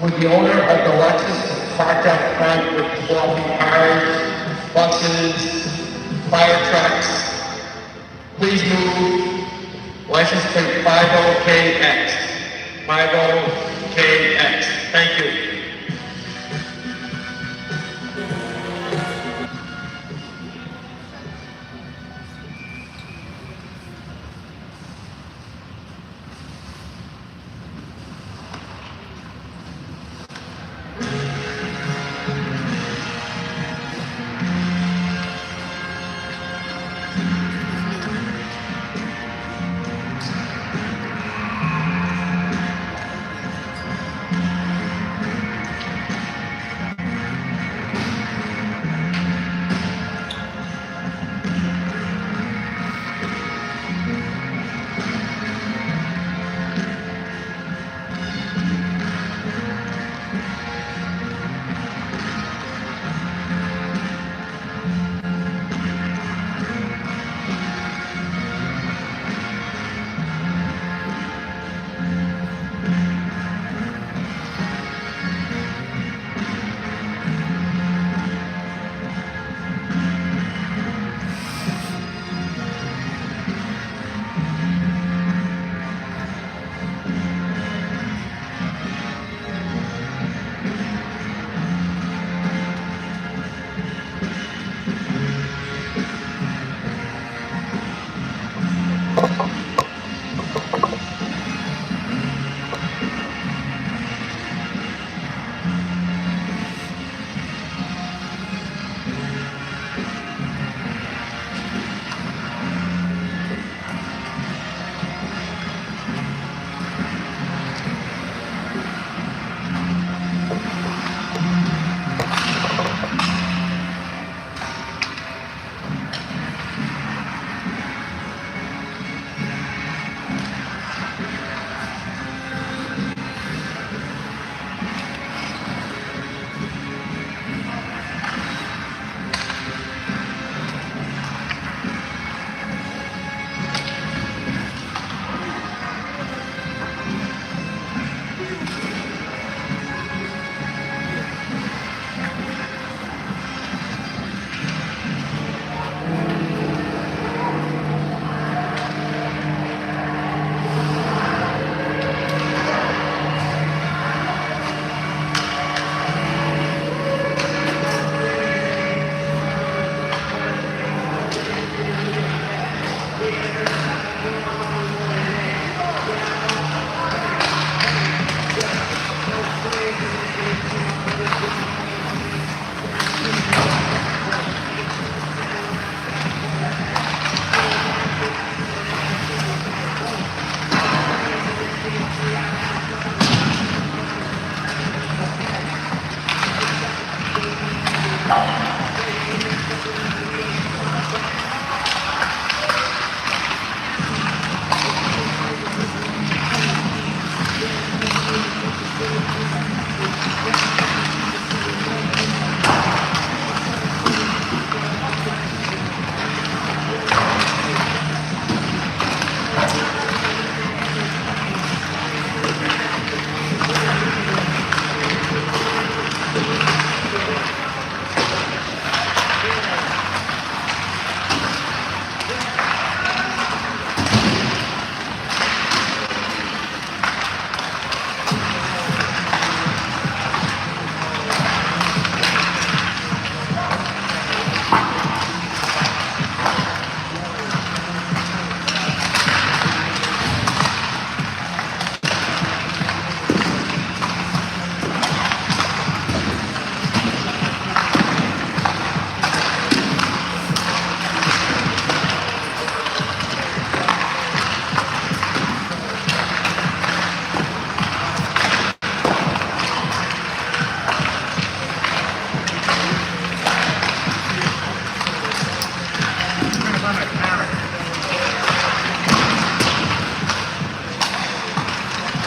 Would the owner of the Lexus parked out front with 12 cars, buses, fire trucks, please move. License plate 50KX. 50KX. Thank you.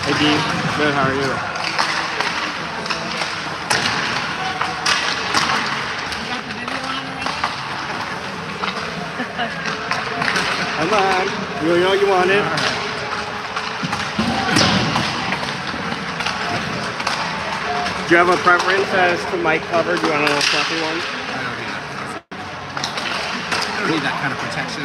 Hey Dean, good, how are you? Come on, you know you want it. Do you have a preference as to mic cover? Do you want a little fluffy one? I don't need that kind of protection.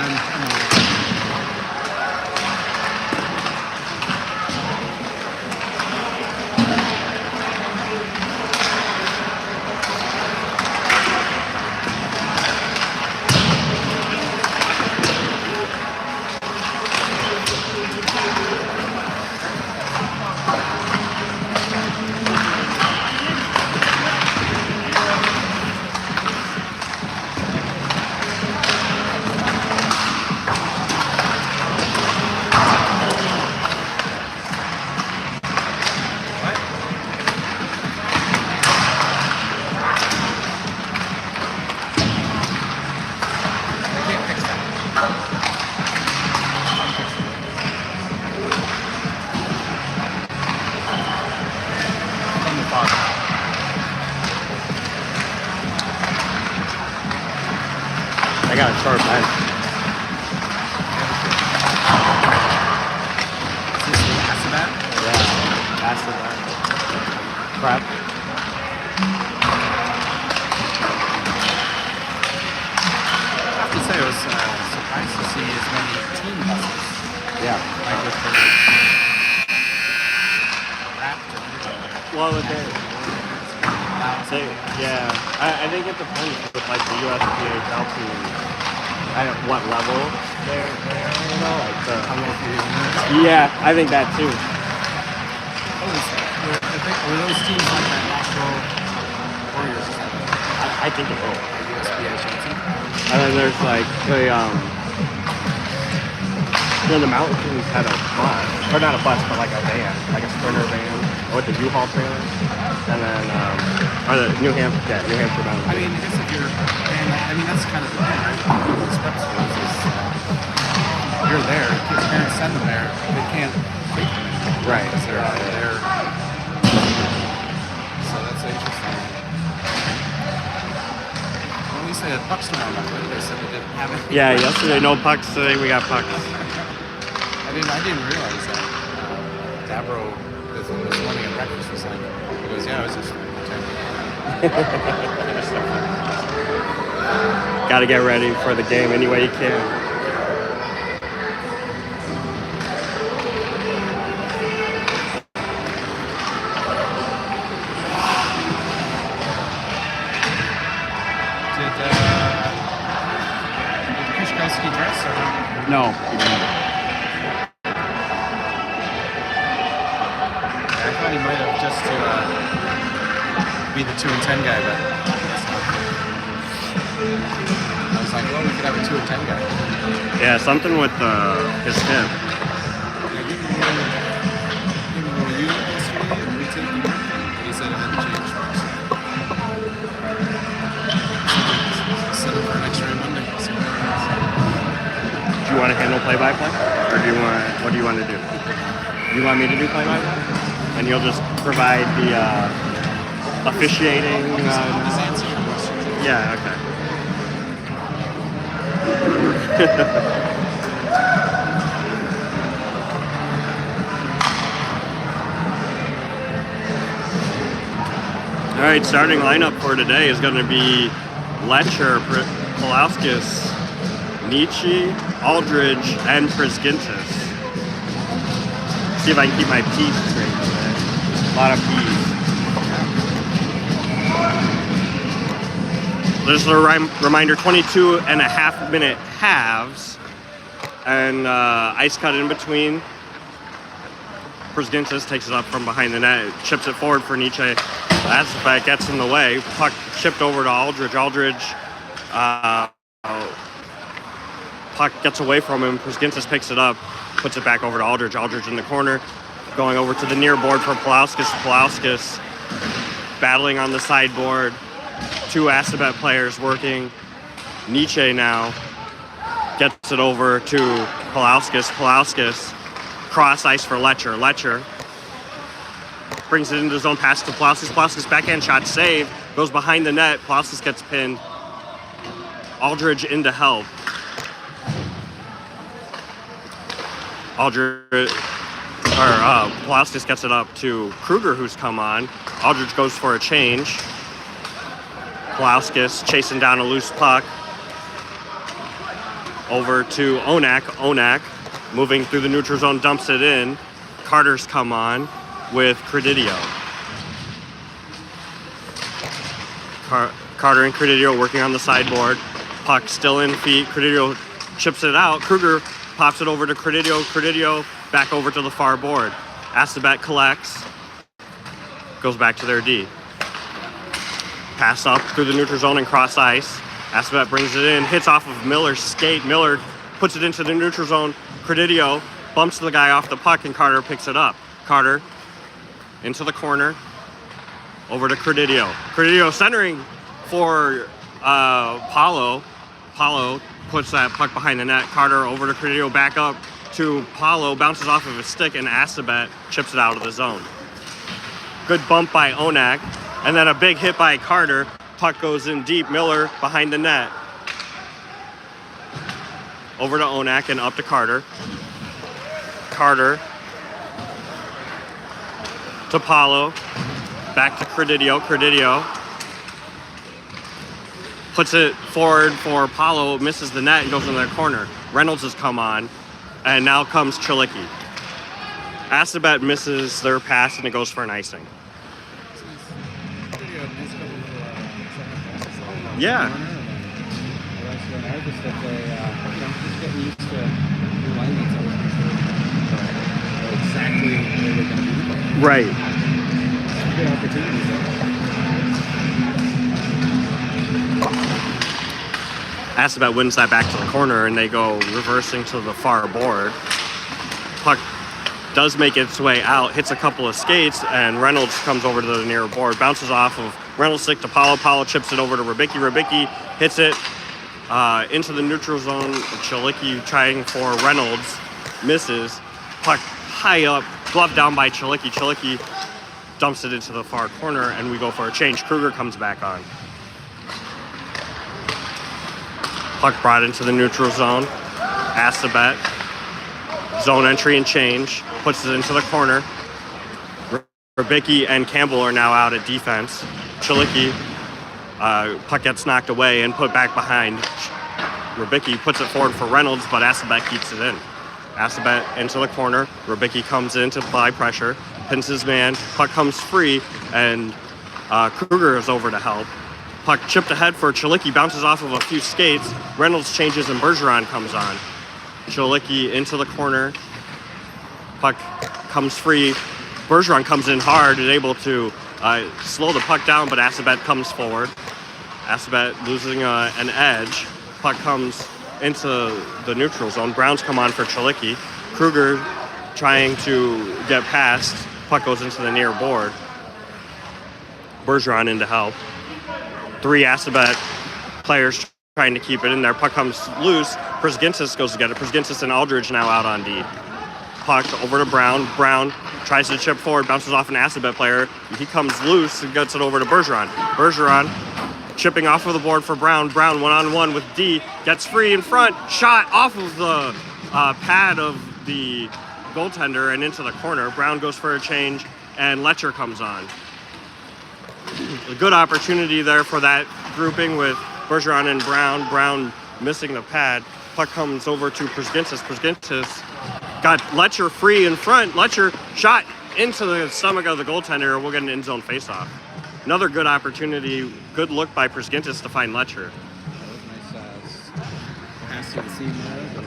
I got a sharp edge. Is this the Assabet? Yeah, Assabet. Crap. I have to say, I was surprised to see as many team buses. Yeah. Like with the wrapped and Well, yeah, I think it depends with like the USPHL team at what level they are, you know, like the. how well you do. Yeah, I think that too. Were those teams like that National Warriors? I think it will. USPHL team? And then there's like the the mountain teams had a bus, or not a bus, but like a van, like a sprinter van with the U-Haul trailer, and then or the New Hampshire mountain. I mean, I guess if you're, and that's kind of the thing, right? With prep schools is you're there. If parents send them there, they can't take them anymore. Right. Because they're there. So that's interesting. When we say pucks tomorrow night, they said they didn't have it. Yeah, yesterday no pucks. Today we got pucks. I didn't realize that. Dabro, this morning at breakfast, was like, he goes, yeah, I was just Got to get ready for the game any way you can. Did Kushkowski dress or not? No, he didn't. I thought he might have just to be the 2 and 10 guy, but I was like, well, we could have a 2 and 10 guy. Yeah, something with his hip. He said it hadn't changed. Set up for an X-ray Monday. Do you want to handle play-by-play, or what do you want to do? You want me to do play-by-play? And you'll just provide the officiating. I'll just answer your questions. Yeah. Okay. All right. Starting lineup for today is going to be Letcher, Pulauskas, Nietzsche, Aldridge, and Prisgintis. See if I can keep my P's straight today. A lot of P's. There's a reminder, 22.5-minute halves. And ice cut in between. Prisgintis takes it up from behind the net, chips it forward for Nietzsche. Assabet gets in the way. Puck chipped over to Aldridge. Aldridge puck gets away from him. Prisgintis picks it up, puts it back over to Aldridge. Aldridge in the corner, going over to the near board for Pulauskas. Pulauskas battling on the sideboard. 2 Assabet players working. Nietzsche now gets it over to Pulauskas. Pulauskas cross ice for Letcher. Letcher brings it into his own pass to Pulauskas. Pulauskas backhand shot save, goes behind the net. Pulauskas gets pinned. Aldridge in to help. Pulaskis gets it up to Kruger, who's come on. Aldridge goes for a change. Pulaskis chasing down a loose puck. Over to Onak. Onak moving through the neutral zone, dumps it in. Carter's come on with Credidio. Carter and Credidio working on the sideboard. Puck still in feet. Credidio chips it out. Kruger pops it over to Credidio. Credidio back over to the far board. Assabet collects. Goes back to their D. Pass up through the neutral zone and cross ice. Assabet brings it in, hits off of Miller's skate. Miller puts it into the neutral zone. Credidio bumps the guy off the puck, and Carter picks it up. Carter into the corner. Over to Credidio. Credidio centering for Paulo. Paulo puts that puck behind the net. Carter over to Credidio, back up to Paulo, bounces off of his stick, and Assabet chips it out of the zone. Good bump by Onak, and then a big hit by Carter. Puck goes in deep. Miller behind the net. Over to Onak and up to Carter. Carter to Paulo. Back to Credidio. Credidio puts it forward for Paulo, misses the net and goes in their corner. Reynolds has come on, and now comes Chilicki. Assabet misses their pass, and it goes for an icing. Yeah. Right. Good opportunities there. Assabet wins that back to the corner, and they go reversing to the far board. Puck does make its way out, hits a couple of skates, and Reynolds comes over to the near board, bounces off of Reynolds' stick to Paulo. Paulo chips it over to Ribicki. Ribicki hits it into the neutral zone. Chilicki trying for Reynolds, misses. Puck high up, glove down by Chilicki. Chilicki dumps it into the far corner, and we go for a change. Kruger comes back on. Puck brought into the neutral zone. Assabet, zone entry and change, puts it into the corner. Ribicki and Campbell are now out at defense. Chilicki, puck gets knocked away and put back behind. Ribicki puts it forward for Reynolds, but Assabet keeps it in. Assabet into the corner. Ribicki comes in to apply pressure, pins his man. Puck comes free, and Kruger is over to help. Puck chipped ahead for Chilicki, bounces off of a few skates. Reynolds changes, and Bergeron comes on. Chilicki into the corner. Puck comes free. Bergeron comes in hard and able to slow the puck down, but Assabet comes forward. Assabet losing an edge. Puck comes into the neutral zone. Browns come on for Chilicki. Kruger trying to get past. Puck goes into the near board. Bergeron in to help. 3 Assabet players trying to keep it in there. Puck comes loose. Prisgintis goes to get it. Prisgintis and Aldridge now out on D. Puck over to Brown. Brown tries to chip forward, bounces off an Assabet player. He comes loose and gets it over to Bergeron. Bergeron chipping off of the board for Brown. Brown one-on-one with D. Gets free in front. Shot off of the pad of the goaltender and into the corner. Brown goes for a change, and Letcher comes on. A good opportunity there for that grouping with Bergeron and Brown. Brown missing the pad. Puck comes over to Prisgintis. Prisgintis got Letcher free in front. Letcher shot into the stomach of the goaltender. We'll get an in-zone faceoff. Another good opportunity. Good look by Prisgintis to find Letcher. That was nice pass to the seam there. But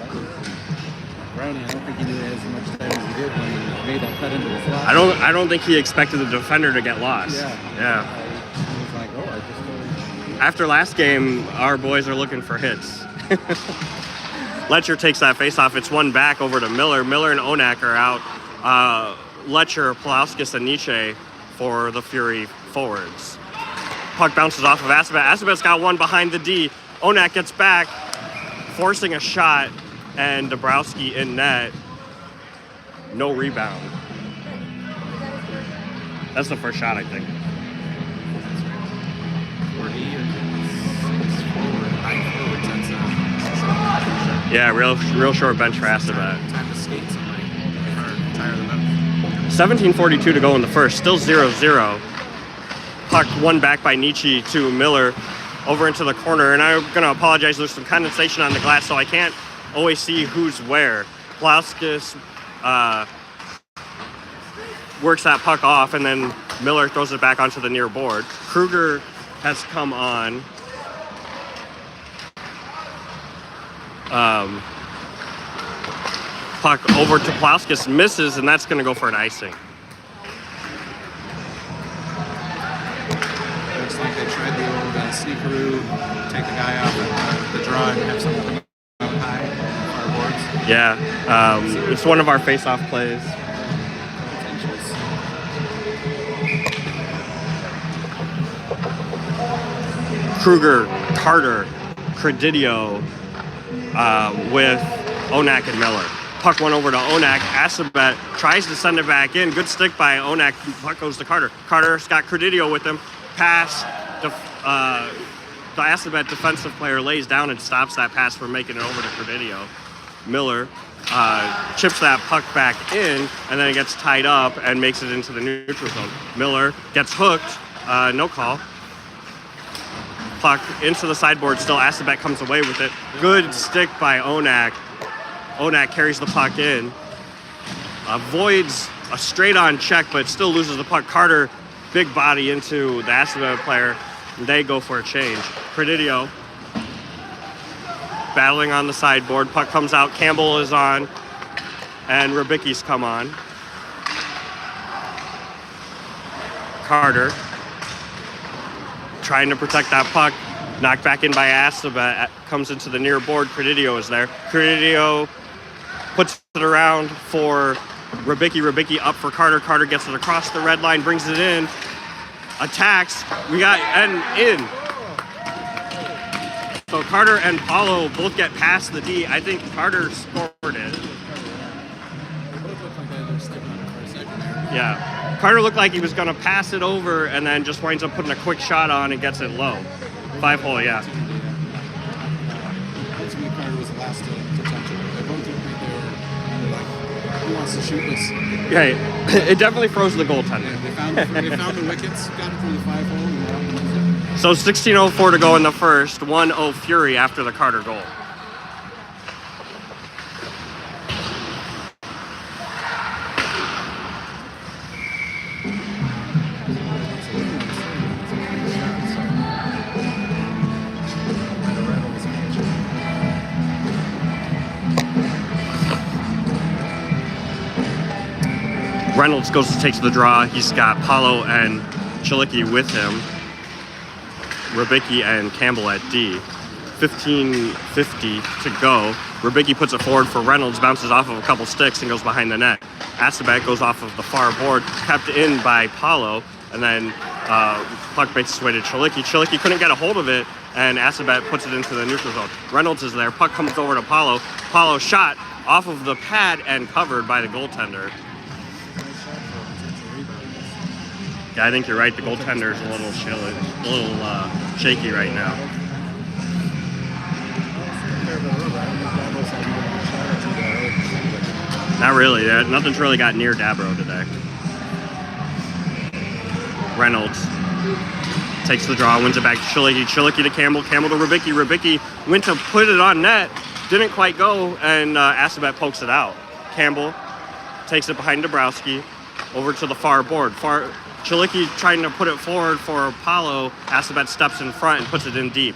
Brownie, I don't think he knew as much time as he did when he made that cut into the slot. I don't think he expected the defender to get lost. Yeah. He was like, oh, I just After last game, our boys are looking for hits. Letcher takes that faceoff. It's one back over to Miller. Miller and Onak are out. Letcher, Pulaskis, and Nietzsche for the Fury forwards. Puck bounces off of Assabet. Assabet's got one behind the D. Onak gets back, forcing a shot, and Dabrowski in net. No rebound. That's the first shot, I think. Yeah, real short bench for Assabet. Time to skate somebody. Tired of them. 17:42 to go in the first, still 0-0. Puck won back by Nietzsche to Miller over into the corner, and I'm going to apologize. There's some condensation on the glass, so I can't always see who's where. Plauskis works that puck off, and then Miller throws it back onto the near board. Kruger has come on. Puck over to Plauskis, misses, and that's going to go for an icing. Looks like they tried the old sneakeroo, take the guy off at the draw and have someone come out high on our boards. Yeah, it's one of our face-off plays. Kruger, Carter, Credidio with Onak and Miller. Puck went over to Onak. Assabet tries to send it back in. Good stick by Onak. Puck goes to Carter. Carter's got Credidio with him. Pass. The Assabet defensive player lays down and stops that pass from making it over to Credidio. Miller chips that puck back in, and then it gets tied up and makes it into the neutral zone. Miller gets hooked. No call. Puck into the sideboard. Still, Assabet comes away with it. Good stick by Onak. Onak carries the puck in. Avoids a straight-on check, but still loses the puck. Carter, big body into the Assabet player. They go for a change. Credidio battling on the sideboard. Puck comes out. Campbell is on. And Rybicki's come on. Carter trying to protect that puck. Knocked back in by Assabet. Comes into the near board. Credidio is there. Credidio puts it around for Rybicki. Rybicki up for Carter. Carter gets it across the red line. Brings it in. Attacks. We got and in. So Carter and Paulo both get past the D. I think Carter scored it. Yeah. Carter looked like he was going to pass it over and then just winds up putting a quick shot on and gets it low. 5-hole, yeah. Carter was the last to touch it. They both looked like they were like, who wants to shoot this? Yeah, it definitely froze the goaltender. Yeah, they found the wickets, got it through the 5-hole, and they're on the exit. So 16:04 to go in the first. 1-0 Fury after the Carter goal. Reynolds takes the draw. He's got Paulo and Chilicki with him. Rybicki and Campbell at D. 15:50 to go. Rybicki puts it forward for Reynolds, bounces off of a couple sticks and goes behind the net. Assabet goes off of the far board, kept in by Paulo, and then puck makes its way to Chilicki. Chilicki couldn't get a hold of it, and Assabet puts it into the neutral zone. Reynolds is there. Puck comes over to Paulo. Paulo shot off of the pad and covered by the goaltender. Yeah, I think you're right. The goaltender's a little shaky right now. Not really. Nothing's really got near Dabro today. Reynolds takes the draw, wins it back to Chilicki. Chilicki to Campbell. Campbell to Rybicki. Rybicki went to put it on net. Didn't quite go, and Assabet pokes it out. Campbell takes it behind Dabrowski. Over to the far board. Chilicki trying to put it forward for Paulo. Assabet steps in front and puts it in deep.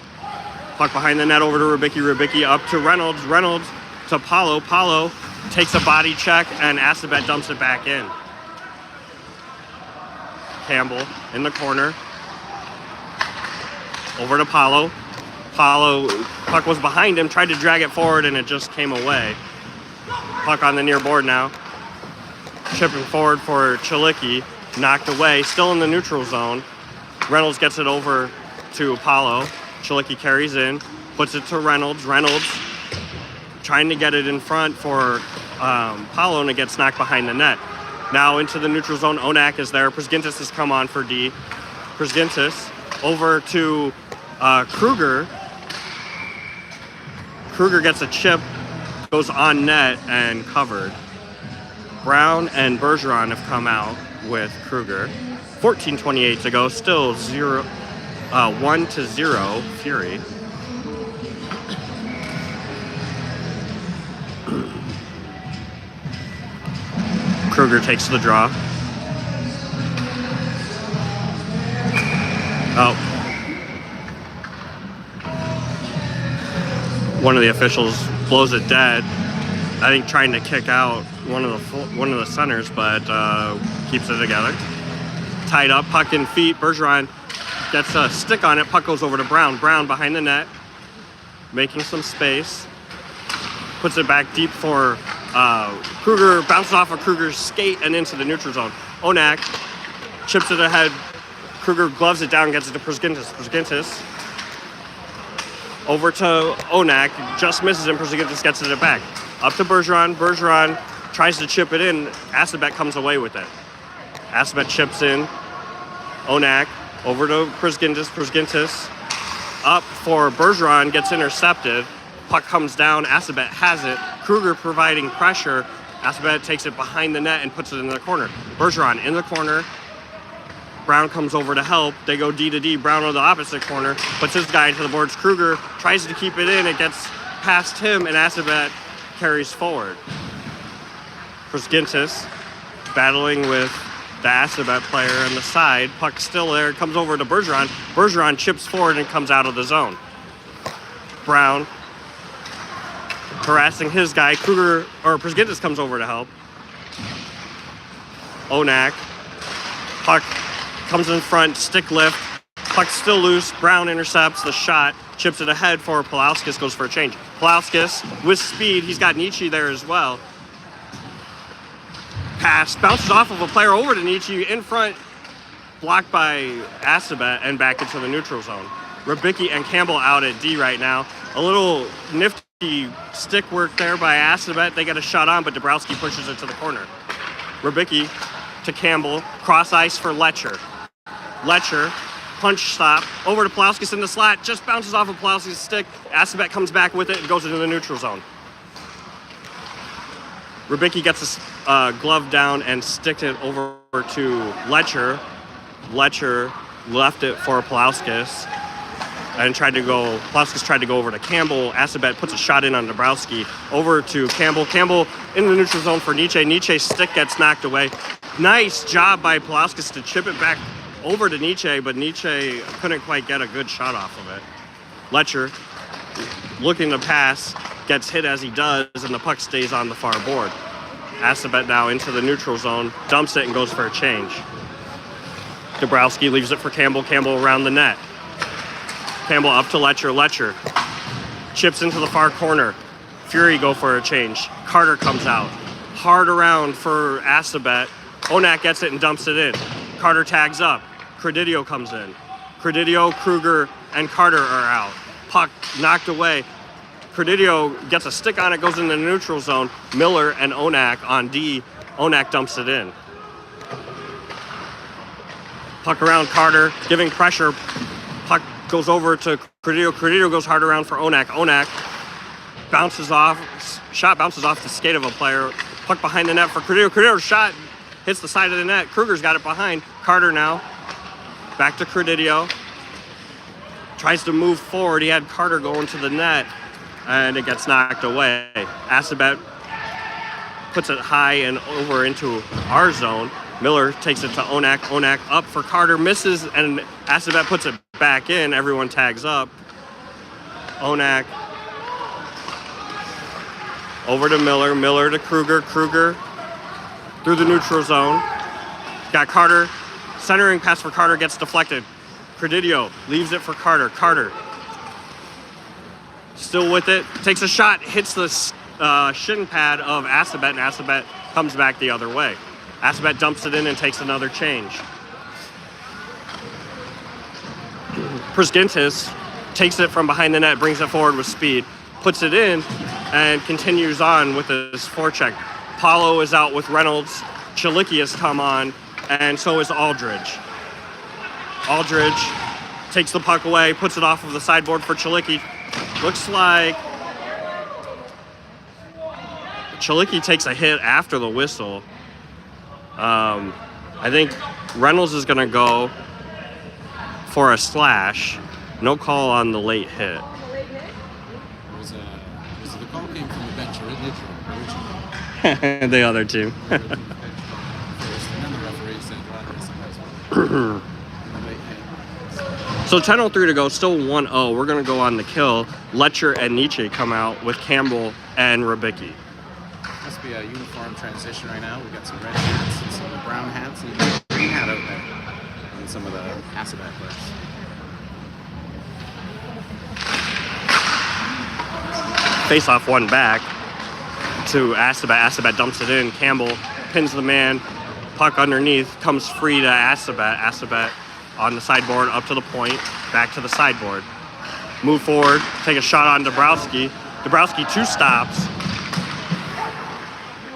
Puck behind the net over to Rybicki. Rybicki up to Reynolds. Reynolds to Paulo. Paulo takes a body check and Assabet dumps it back in. Campbell in the corner. Over to Paulo. Paulo, puck was behind him, tried to drag it forward and it just came away. Puck on the near board now. Chipping forward for Chilicki. Knocked away, still in the neutral zone. Reynolds gets it over to Paulo. Chilicki carries in, puts it to Reynolds. Reynolds trying to get it in front for Paulo, and it gets knocked behind the net. Now into the neutral zone, Onak is there. Przgintis has come on for D. Przgintis over to Kruger. Kruger gets a chip, goes on net and covered. Brown and Bergeron have come out with Kruger. 14:28 to go. Still 1-0 Fury. Kruger takes the draw. Oh. One of the officials blows it dead. I think trying to kick out one of the centers, but keeps it together. Tied up, puck in feet. Bergeron gets a stick on it. Puck goes over to Brown. Brown behind the net, making some space. Puts it back deep for Kruger. Bounces off of Kruger's skate and into the neutral zone. Onak chips it ahead. Kruger gloves it down, gets it to Porzingis. Porzingis over to Onak, just misses him. Porzingis gets it back. Up to Bergeron. Bergeron tries to chip it in. Assabet comes away with it. Assabet chips in. Onak over to Porzingis. Porzingis up for Bergeron, gets intercepted. Puck comes down. Assabet has it. Kruger providing pressure. Assabet takes it behind the net and puts it in the corner. Bergeron in the corner. Brown comes over to help. They go D to D. Brown on the opposite corner. Puts his guy to the boards. Kruger tries to keep it in. It gets past him, and Assabet carries forward. Porzingis battling with the Assabet player on the side. Puck still there. Comes over to Bergeron. Bergeron chips forward and comes out of the zone. Brown harassing his guy. Porzingis comes over to help. Onak. Puck comes in front, stick lift. Puck still loose. Brown intercepts the shot, chips it ahead for Pulauskas, goes for a change. Pulauskas with speed. He's got Nietzsche there as well. Pass bounces off of a player over to Nietzsche in front, blocked by Assabet and back into the neutral zone. Rybicki and Campbell out at D right now. A little nifty stick work there by Assabet. They get a shot on, but Dabrowski pushes it to the corner. Rybicki to Campbell, cross ice for Letcher. Letcher, punch stop, over to Pulauskas in the slot, just bounces off of Pulauskas' stick. Assabet comes back with it and goes into the neutral zone. Rybicki gets a glove down and sticks it over to Letcher. Letcher left it for Pulauskas and Pulauskas tried to go over to Campbell. Assabet puts a shot in on Dabrowski. Over to Campbell. Campbell in the neutral zone for Nietzsche. Nietzsche's stick gets knocked away. Nice job by Pulauskas to chip it back over to Nietzsche, but Nietzsche couldn't quite get a good shot off of it. Letcher, looking to pass, gets hit as he does, and the puck stays on the far board. Assabet now into the neutral zone, dumps it and goes for a change. Dabrowski leaves it for Campbell. Campbell around the net. Campbell up to Letcher. Letcher chips into the far corner. Fury go for a change. Carter comes out. Hard around for Assabet. Onak gets it and dumps it in. Carter tags up. Credidio comes in. Credidio, Kruger, and Carter are out. Puck knocked away. Credidio gets a stick on it, goes in the neutral zone. Miller and Onak on D. Onak dumps it in. Puck around Carter, giving pressure. Puck goes over to Credidio. Credidio goes hard around for Onak. Onak bounces off. Shot bounces off the skate of a player. Puck behind the net for Credidio. Credidio's shot hits the side of the net. Kruger's got it behind. Carter now. Back to Credidio. Tries to move forward. He had Carter going to the net, and it gets knocked away. Assabet puts it high and over into our zone. Miller takes it to Onak. Onak up for Carter. Misses, and Assabet puts it back in. Everyone tags up. Onak over to Miller. Miller to Kruger. Kruger through the neutral zone. Got Carter. Centering pass for Carter gets deflected. Credidio leaves it for Carter. Carter still with it. Takes a shot. Hits the shin pad of Assabet, and Assabet comes back the other way. Assabet dumps it in and takes another change. Porzingis takes it from behind the net, brings it forward with speed, puts it in, and continues on with his forecheck. Paulo is out with Reynolds. Chalicki has come on, and so is Aldridge. Aldridge takes the puck away, puts it off of the sideboard for Chalicki. Looks like Chalicki takes a hit after the whistle. I think Reynolds is going to go for a slash. No call on the late hit. The call came from the bench originally. The other team. First, and then the referee said, well, So 10:03 to go, still 1-0. We're going to go on the kill. Letcher and Nietzsche come out with Campbell and Rabicki. Must be a uniform transition right now. We've got some red hats and some brown hats and a green hat out there. And some of the Assabet players. Face off one back to Assabet. Assabet dumps it in. Campbell pins the man. Puck underneath comes free to Assabet. Assabet on the sideboard up to the point. Back to the sideboard. Move forward. Take a shot on Dabrowski. Dabrowski 2 stops.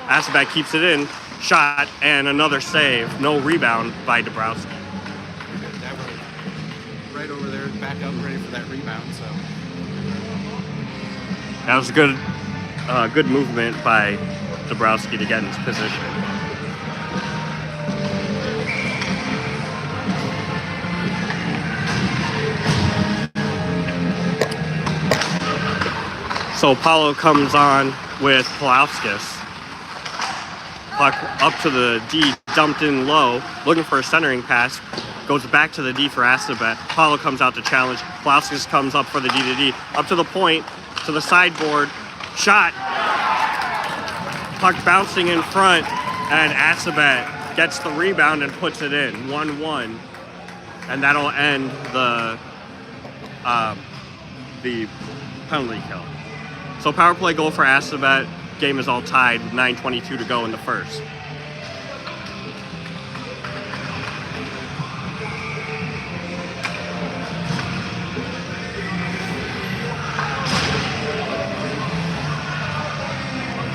Assabet keeps it in. Shot and another save. No rebound by Dabrowski. That was right over there, back up, ready for that rebound. So that was good movement by Dabrowski to get in his position. So Paulo comes on with Pulauskas. Puck up to the D, dumped in low, looking for a centering pass. Goes back to the D for Assabet. Paulo comes out to challenge. Pulauskas comes up for the D to D. Up to the point, to the sideboard. Shot. Puck bouncing in front, and Assabet gets the rebound and puts it in. 1-1. And that'll end the penalty kill. So power play goal for Assabet. Game is all tied with 9:22 to go in the first.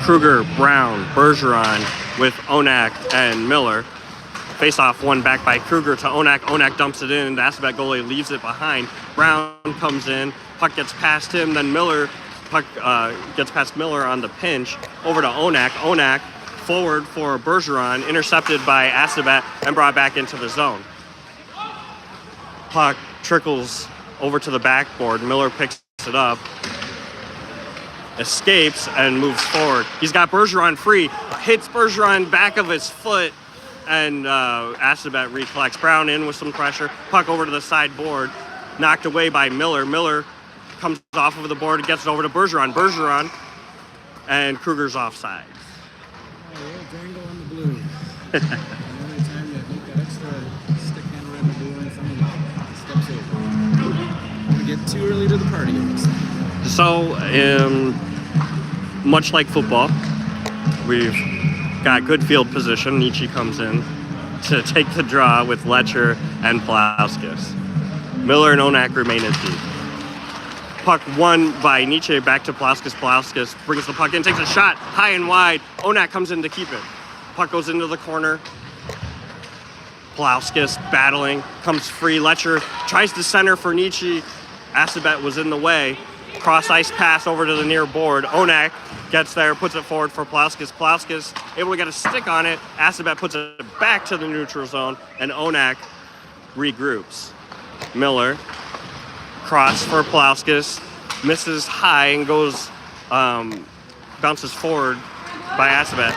Kruger, Brown, Bergeron with Onak and Miller. Face off one back by Kruger to Onak. Onak dumps it in. The Assabet goalie leaves it behind. Brown comes in. Puck gets past him. Then Miller. Puck gets past Miller on the pinch. Over to Onak. Onak forward for Bergeron. Intercepted by Assabet and brought back into the zone. Puck trickles over to the backboard. Miller picks it up. Escapes and moves forward. He's got Bergeron free. Hits Bergeron back of his foot. And Assabet recollects. Brown in with some pressure. Puck over to the sideboard. Knocked away by Miller. Miller comes off of the board and gets it over to Bergeron. Bergeron and Kruger's offside. Oh, dangle on the blue. Another time you make that extra stick handle around the blue and someone steps over. We get too early to the party. So, much like football, we've got good field position. Nietzsche comes in to take the draw with Letcher and Pulauskas. Miller and Onak remain at D. Puck won by Nietzsche back to Pulauskas. Pulauskas brings the puck in, takes a shot high and wide. Onak comes in to keep it. Puck goes into the corner. Pulauskas battling, comes free. Letcher tries to center for Nietzsche. Assabet was in the way. Cross ice pass over to the near board. Onak gets there, puts it forward for Pulauskas. Pulauskas able to get a stick on it. Assabet puts it back to the neutral zone, and Onak regroups. Miller, cross for Pulauskas, misses high and goes, bounces forward by Assabet.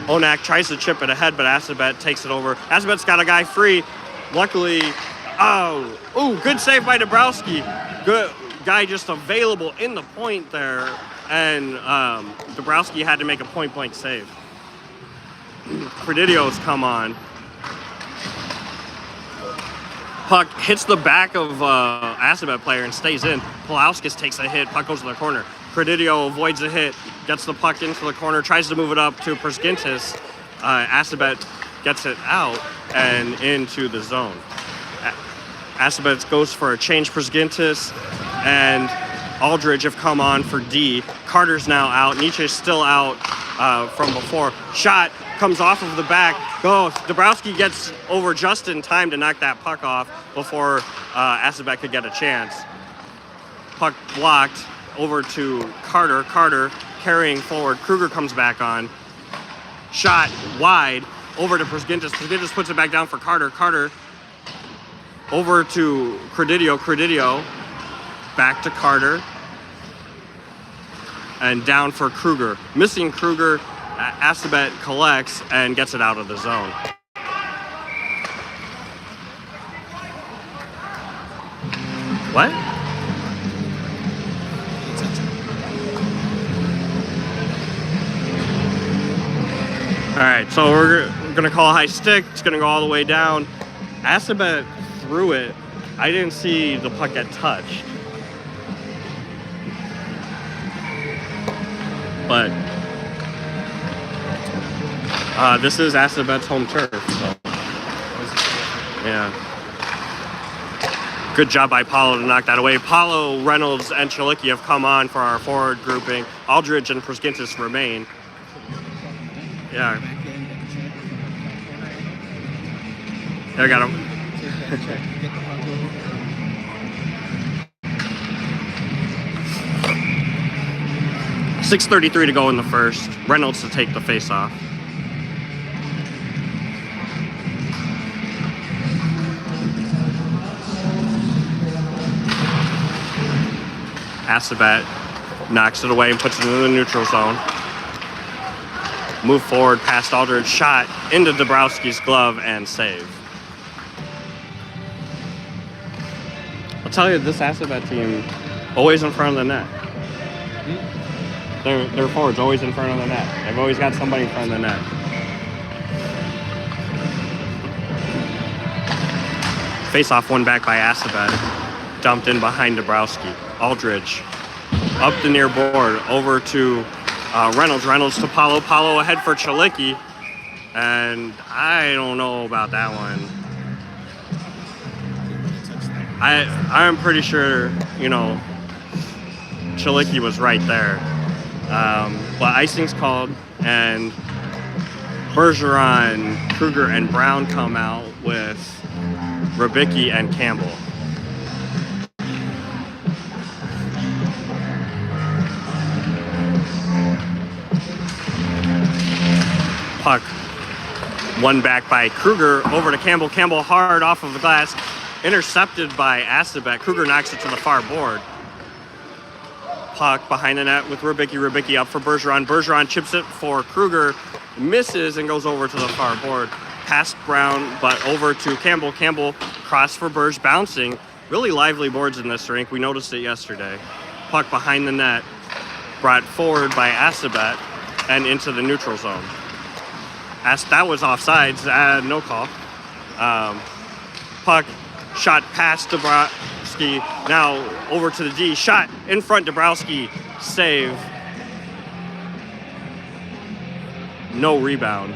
Onak tries to chip it ahead, but Assabet takes it over. Assabet's got a guy free. Luckily, good save by Dabrowski. Good guy just available in the point there, and Dabrowski had to make a point-blank save. Credidio's come on. Puck hits the back of Assabet player and stays in. Pulauskas takes a hit. Puck goes to the corner. Credidio avoids a hit, gets the puck into the corner, tries to move it up to Prusgintis. Assabet gets it out and into the zone. Assabet goes for a change. Prusgintis and Aldridge have come on for D. Carter's now out. Nietzsche's still out from before. Shot comes off of the back. Dabrowski gets over just in time to knock that puck off before Assabet could get a chance. Puck blocked over to Carter. Carter carrying forward. Kruger comes back on. Shot wide. over to Prusgintis. Prusgintis puts it back down for Carter. Carter over to Credidio. Credidio back to Carter. And down for Kruger. Missing Kruger, Assabet collects and gets it out of the zone. What? All right, so we're gonna call a high stick. It's gonna go all the way down. Assabet threw it. I didn't see the puck get touched. But this is Assabet's home turf, so yeah. Good job by Paulo to knock that away. Paulo, Reynolds, and Chalicki have come on for our forward grouping. Aldridge and Prusgintis remain. Yeah. I got him. 6:33 to go in the first. Reynolds to take the face-off. Assabet knocks it away and puts it in the neutral zone. Move forward past Aldridge, shot into Dabrowski's glove and save. I'll tell you, this Assabet team always in front of the net. Their forwards always in front of the net. They've always got somebody in front of the net. Face-off one back by Assabet. Dumped in behind Dabrowski. Aldridge up the near board over to Reynolds. Reynolds to Paulo. Paulo ahead for Chalicki. And I don't know about that one. I'm pretty sure, Chalicki was right there. But icing's called, and Bergeron, Kruger, and Brown come out with Rybicki and Campbell. Puck one back by Kruger over to Campbell. Campbell hard off of the glass, intercepted by Assabet. Kruger knocks it to the far board. Puck behind the net with Rybicki. Rybicki up for Bergeron. Bergeron chips it for Kruger, misses and goes over to the far board. Past Brown, but over to Campbell. Campbell cross for Berge, bouncing. Really lively boards in this rink. We noticed it yesterday. Puck behind the net, brought forward by Assabet and into the neutral zone. That was offsides, no call. Puck shot past Dabrowski, now over to the D, shot in front, Dabrowski, save. No rebound.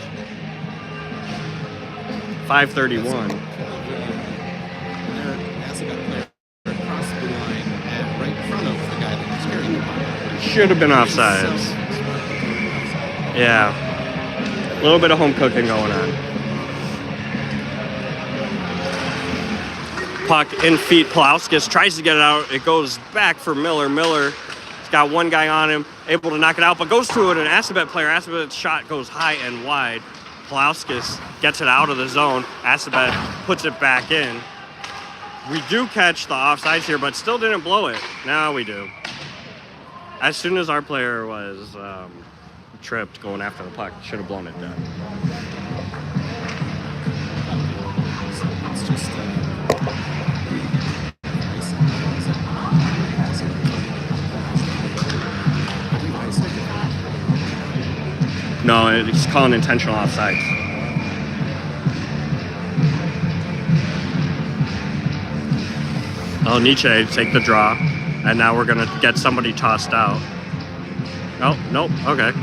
5:31. Across the line and right in front of the guy that was carrying the puck. Should have been offsides. Yeah. A little bit of home cooking going on. Puck in feet. Pulauskas tries to get it out. It goes back for Miller. Miller's got one guy on him, able to knock it out, but goes to it. An Assabet player. Assabet's shot goes high and wide. Pulauskas gets it out of the zone. Assabet puts it back in. We do catch the offsides here, but still didn't blow it. Now we do. As soon as our player was tripped going after the puck, should have blown it down. It's just No, it's calling intentional offsides. Oh, Nietzsche take the draw, and now we're gonna get somebody tossed out. Oh, nope, okay.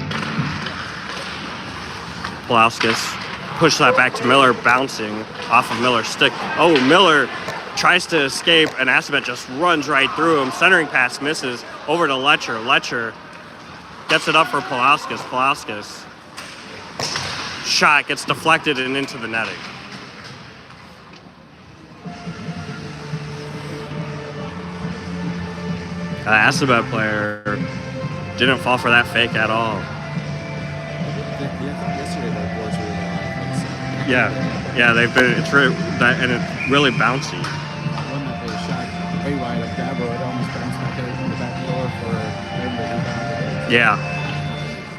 Pulauskas push that back to Miller, bouncing off of Miller's stick. Oh, Miller tries to escape, and Assabet just runs right through him. Centering pass misses over to Letcher. Letcher gets it up for Pulauskas. Pulauskas shot gets deflected and into the netting. Assabet player didn't fall for that fake at all. Yeah, I thought yesterday the boards were Yeah, they've been. It's really that, and it's really bouncy. One that they shot way wide up Dabo, it almost bounced back out in the back door for them to rebound. Yeah.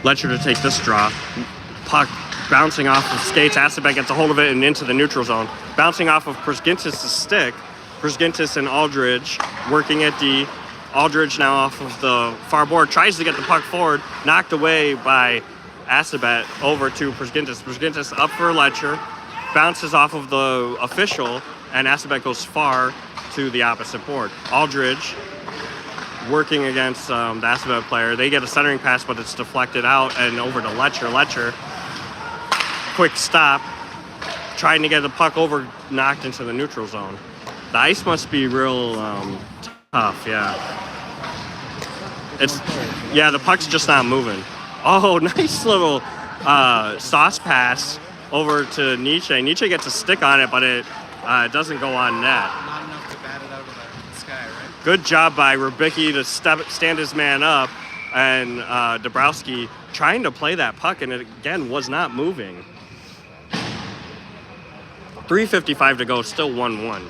Letcher to take this draw. Puck bouncing off of skates. Assabet gets a hold of it and into the neutral zone. Bouncing off of Przgintis' stick. Przgintis and Aldridge working at D. Aldridge now off of the far board. Tries to get the puck forward. Knocked away by Assabet over to Przgintis. Przgintis up for Letcher. Bounces off of the official. And Assabet goes far to the opposite board. Aldridge working against the Assabet player. They get a centering pass, but it's deflected out and over to Letcher. Letcher, quick stop, trying to get the puck over, knocked into the neutral zone. The ice must be real tough, yeah. The puck's just not moving. Oh, nice little sauce pass over to Nietzsche. Nietzsche gets a stick on it, but it doesn't go on net. Not enough to bat it out of the sky, right? Good job by Rybicki to stand his man up, and Dabrowski trying to play that puck, and it again was not moving. 3:55 to go, still 1-1.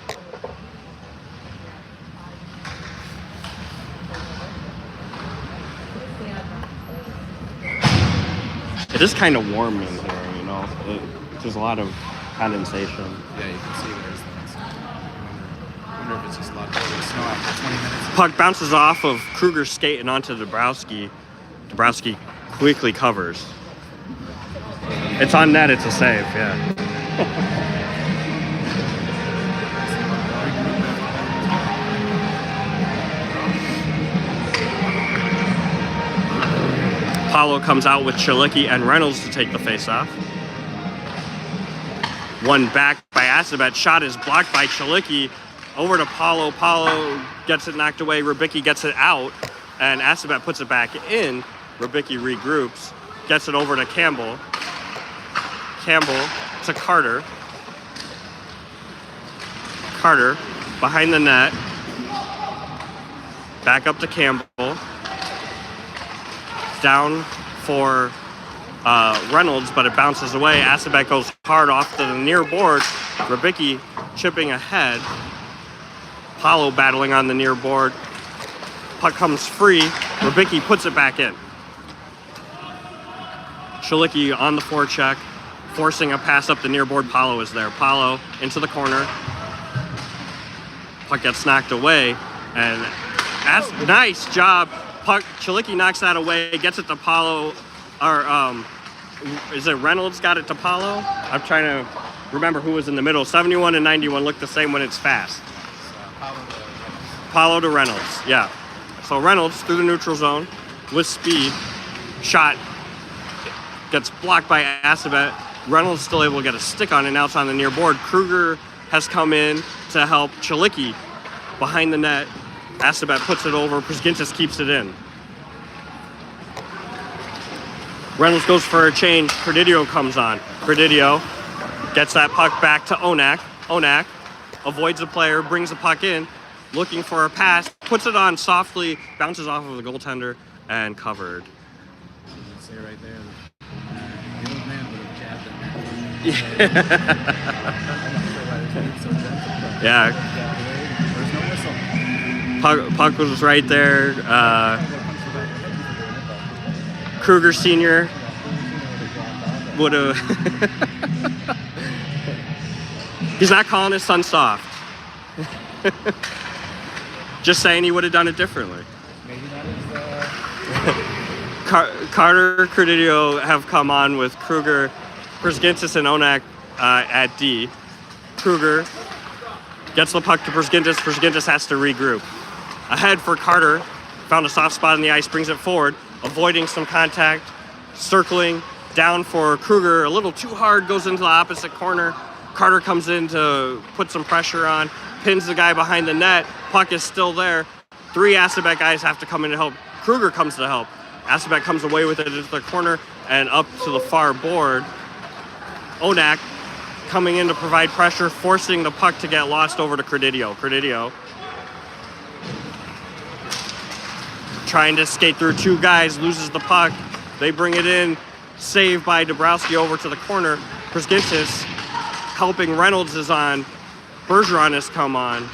It is kind of warm in here, you know. There's a lot of condensation. Yeah, you can see there's things. I wonder if it's just a lot of snow after 20 minutes. Puck bounces off of Kruger's skate and onto Dabrowski. Dabrowski quickly covers. It's on net, it's a save, yeah. Paulo comes out with Chilicki and Reynolds to take the face-off. One back by Assabet. Shot is blocked by Chilicki. Over to Paulo. Paulo gets it knocked away. Rybicki gets it out. And Assabet puts it back in. Rybicki regroups. Gets it over to Campbell. Campbell to Carter. Carter behind the net. Back up to Campbell. Down for Reynolds, but it bounces away. Assabet goes hard off to the near board. Rybicki chipping ahead. Paulo battling on the near board. Puck comes free. Rybicki puts it back in. Chilicki on the forecheck, forcing a pass up the near board. Paulo is there. Paulo into the corner. Puck gets knocked away, and that's nice job. Puck, Chilicki knocks that away, gets it to Paulo, or is it Reynolds got it to Paulo? I'm trying to remember who was in the middle. 71 and 91 look the same when it's fast. Paulo to Reynolds, yeah. So Reynolds through the neutral zone with speed. Shot gets blocked by Assabet. Reynolds still able to get a stick on it. Now it's on the near board. Kruger has come in to help Chilicki behind the net. Assabet puts it over. Przgintis keeps it in. Reynolds goes for a change. Credidio comes on. Credidio gets that puck back to Onak. Onak avoids the player, brings the puck in, looking for a pass, puts it on softly, bounces off of the goaltender, and covered. You can see right there. The old man would have jabbed it. Yeah. There's no whistle. Puck was right there. Kruger Sr. would have. He's not calling his son soft. Just saying he would have done it differently. Maybe that is Carter, Credidio have come on with Kruger, Przgintis, and Onak at D. Kruger gets the puck to Przgintis. Przgintis has to regroup. Ahead for Carter. Found a soft spot in the ice, brings it forward, avoiding some contact, circling down for Kruger. A little too hard, goes into the opposite corner. Carter comes in to put some pressure on, pins the guy behind the net. Puck is still there. 3 Assabet guys have to come in to help. Kruger comes to help. Assabet comes away with it into the corner and up to the far board. Onak coming in to provide pressure, forcing the puck to get lost over to Credidio. Credidio trying to skate through 2 guys, loses the puck. They bring it in, saved by Dabrowski over to the corner. Przgintis helping Reynolds is on. Bergeron has come on.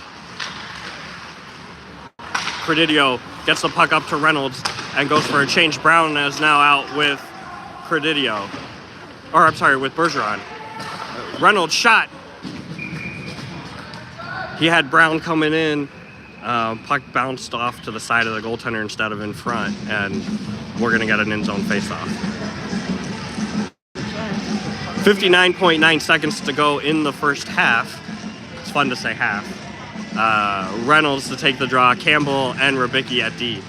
Credidio gets the puck up to Reynolds and goes for a change. Brown is now out with Credidio. Or, I'm sorry, with Bergeron. Reynolds shot. He had Brown coming in. Puck bounced off to the side of the goaltender instead of in front. And we're going to get an in-zone face-off. 59.9 seconds to go in the first half. It's fun to say half. Reynolds to take the draw, Campbell and Rybicki at D.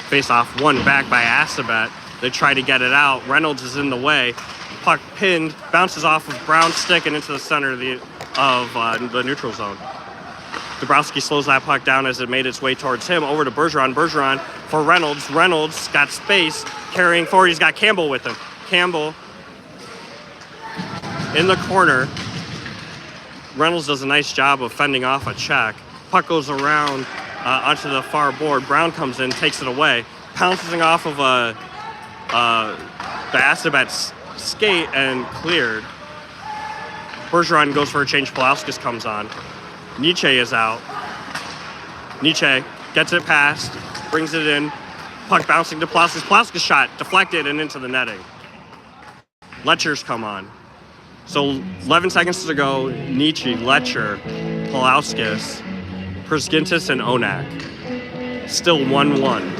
Face-off won back by Assabet. They try to get it out. Reynolds is in the way. Puck pinned, bounces off of Brown's stick and into the center of the neutral zone. Dabrowski slows that puck down as it made its way towards him. Over to Bergeron. Bergeron for Reynolds. Reynolds got space, carrying forward. He's got Campbell with him. Campbell in the corner. Reynolds does a nice job of fending off a check. Puck goes around onto the far board. Brown comes in, takes it away, pouncing off of the Assabet's skate and cleared. Bergeron goes for a change. Pulauskas comes on. Nietzsche is out. Nietzsche gets it past, brings it in. Puck bouncing to Pulauskas. Pulauskas shot deflected and into the netting. Letcher's come on. So 11 seconds to go. Nietzsche, Letcher, Pulauskas, Przgintis, and Onak. Still 1-1.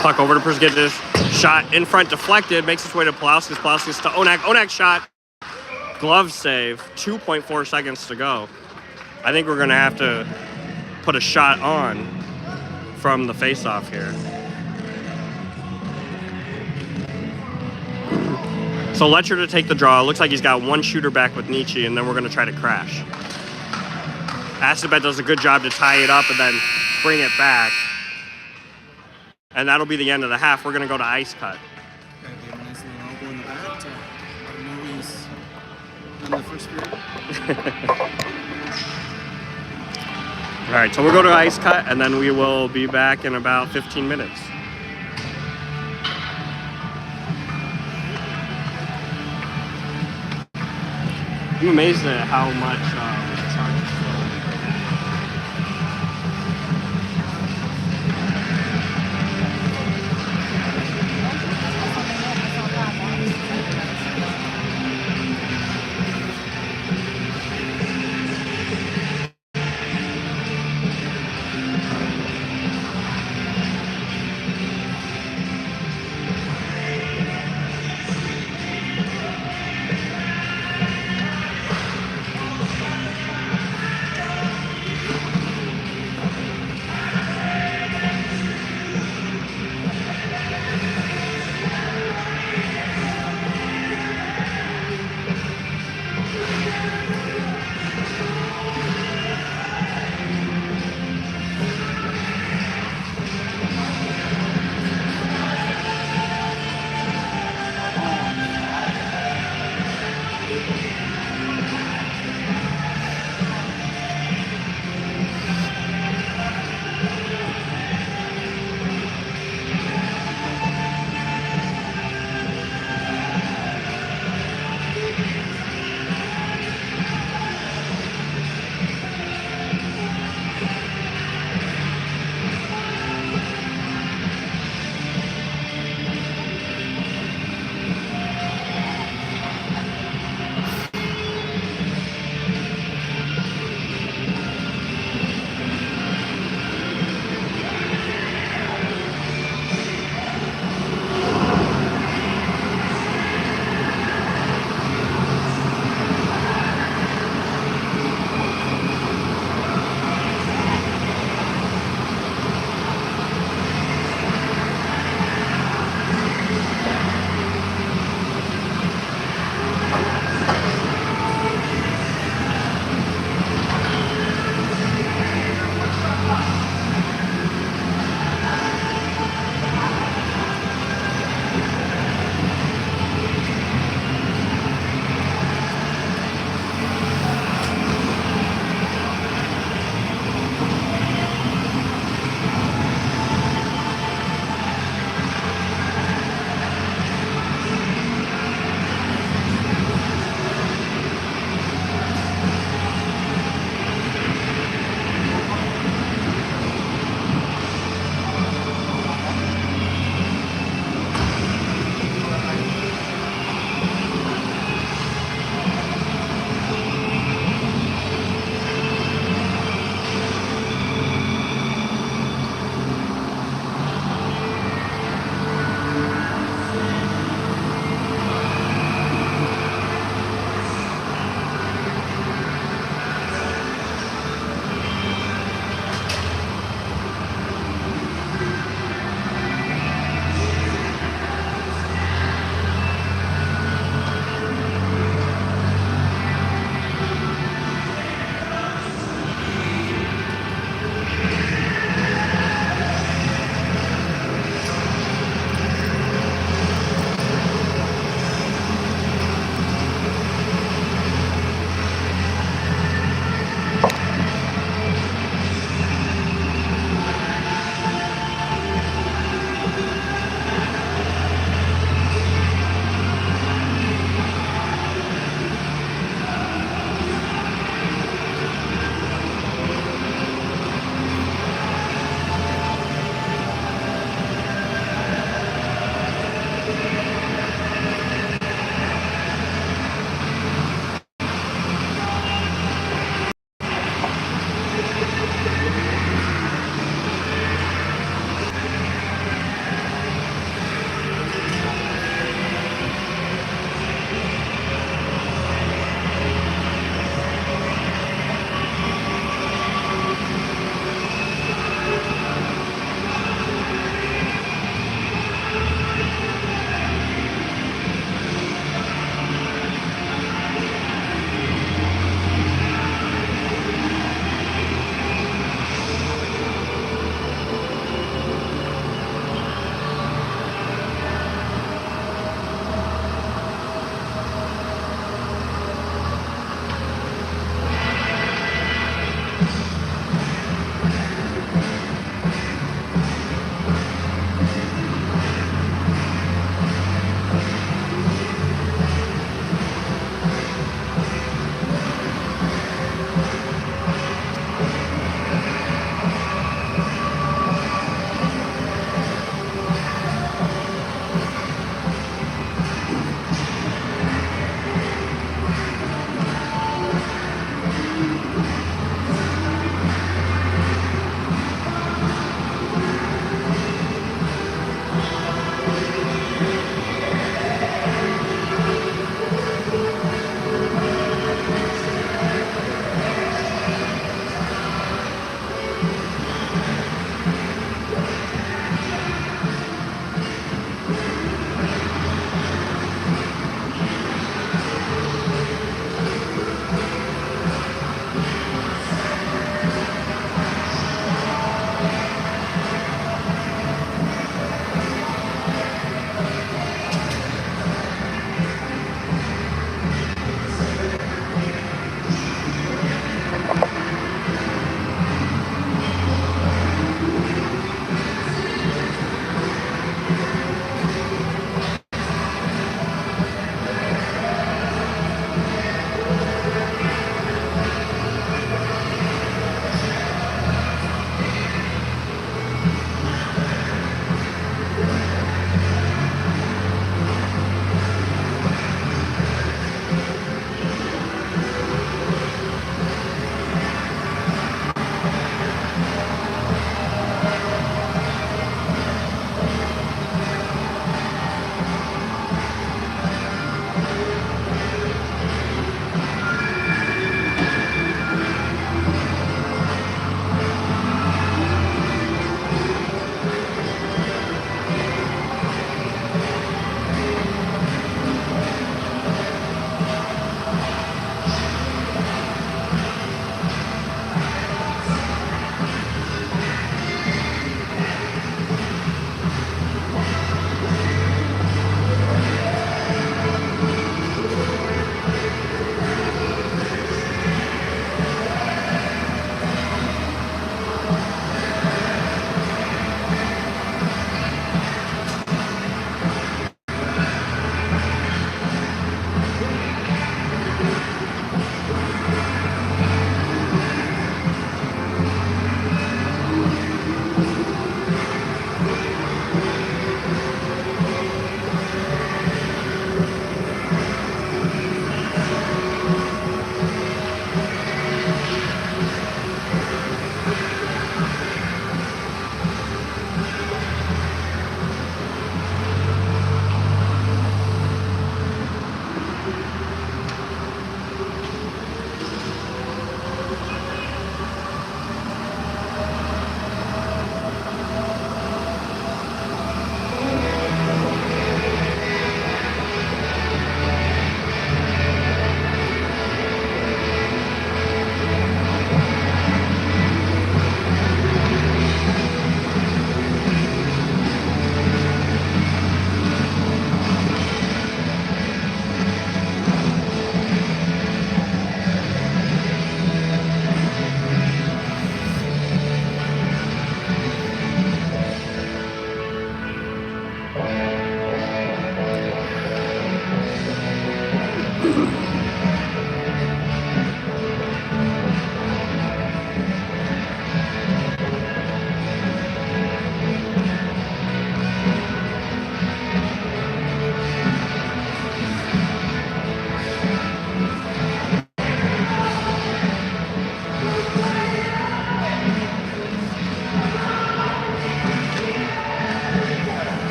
Puck over to Przgintis. Shot in front, deflected, makes its way to Pulauskas. Pulauskas to Onak. Onak shot. Glove save. 2.4 seconds to go. I think we're going to have to put a shot on from the face-off here. So Letcher to take the draw. Looks like he's got one shooter back with Nietzsche, and then we're going to try to crash. Assabet does a good job to tie it up and then bring it back. And that'll be the end of the half. We're going to go to ice cut. Okay, give him a nice little elbow in the back to let him know he's in the first period. All right, so we'll go to ice cut, and then we will be back in about 15 minutes. I'm amazed at how much charges flow.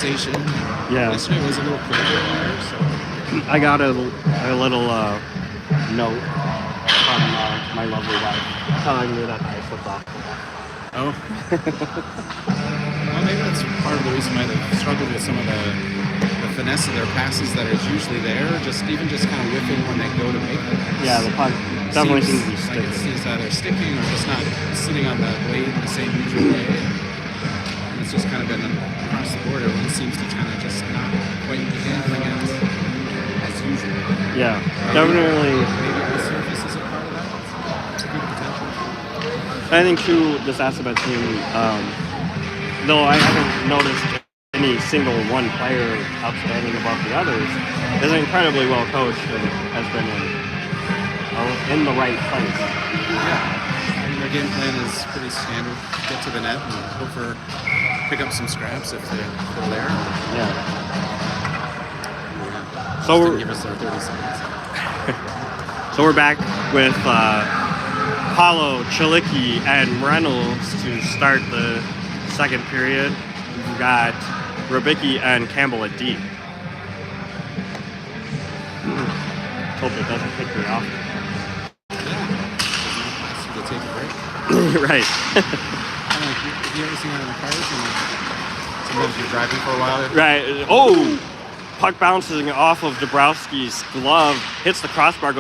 sensation. Yeah. Yesterday was a little colder in there, so. I got a little note from my lovely wife telling me that I slipped off. Oh. Well, maybe that's part of the reason why they've struggled with some of the finesse of their passes that is usually there. Just kind of whiffing when they go to make the pass. Yeah, the puck definitely seems to be like sticking. it's either sticking or just not sitting on the blade the same usual way. And it's just kind of been across the board. Everyone seems to kind of just not quite be handling it as usual. Yeah, definitely. Maybe the surface is a part of that. It's a good potential. I think too, this Assabet team, though I haven't noticed any single one player outstanding above the others, is incredibly well coached and has been in the right place. Yeah, I mean, their game plan is pretty standard. Get to the net and hope for pick up some scraps if they're there. Yeah. So we're give us our 30 seconds. So we're back with Paulo, Chalicki, and Reynolds to start the second period. We've got Rubicki and Campbell at D. Hope it doesn't kick me off. Yeah. To take a break. Right. If you ever seen that in the cars, sometimes you're driving for a while. Right. Oh! Puck bouncing off of Dabrowski's glove, hits the crossbar, goes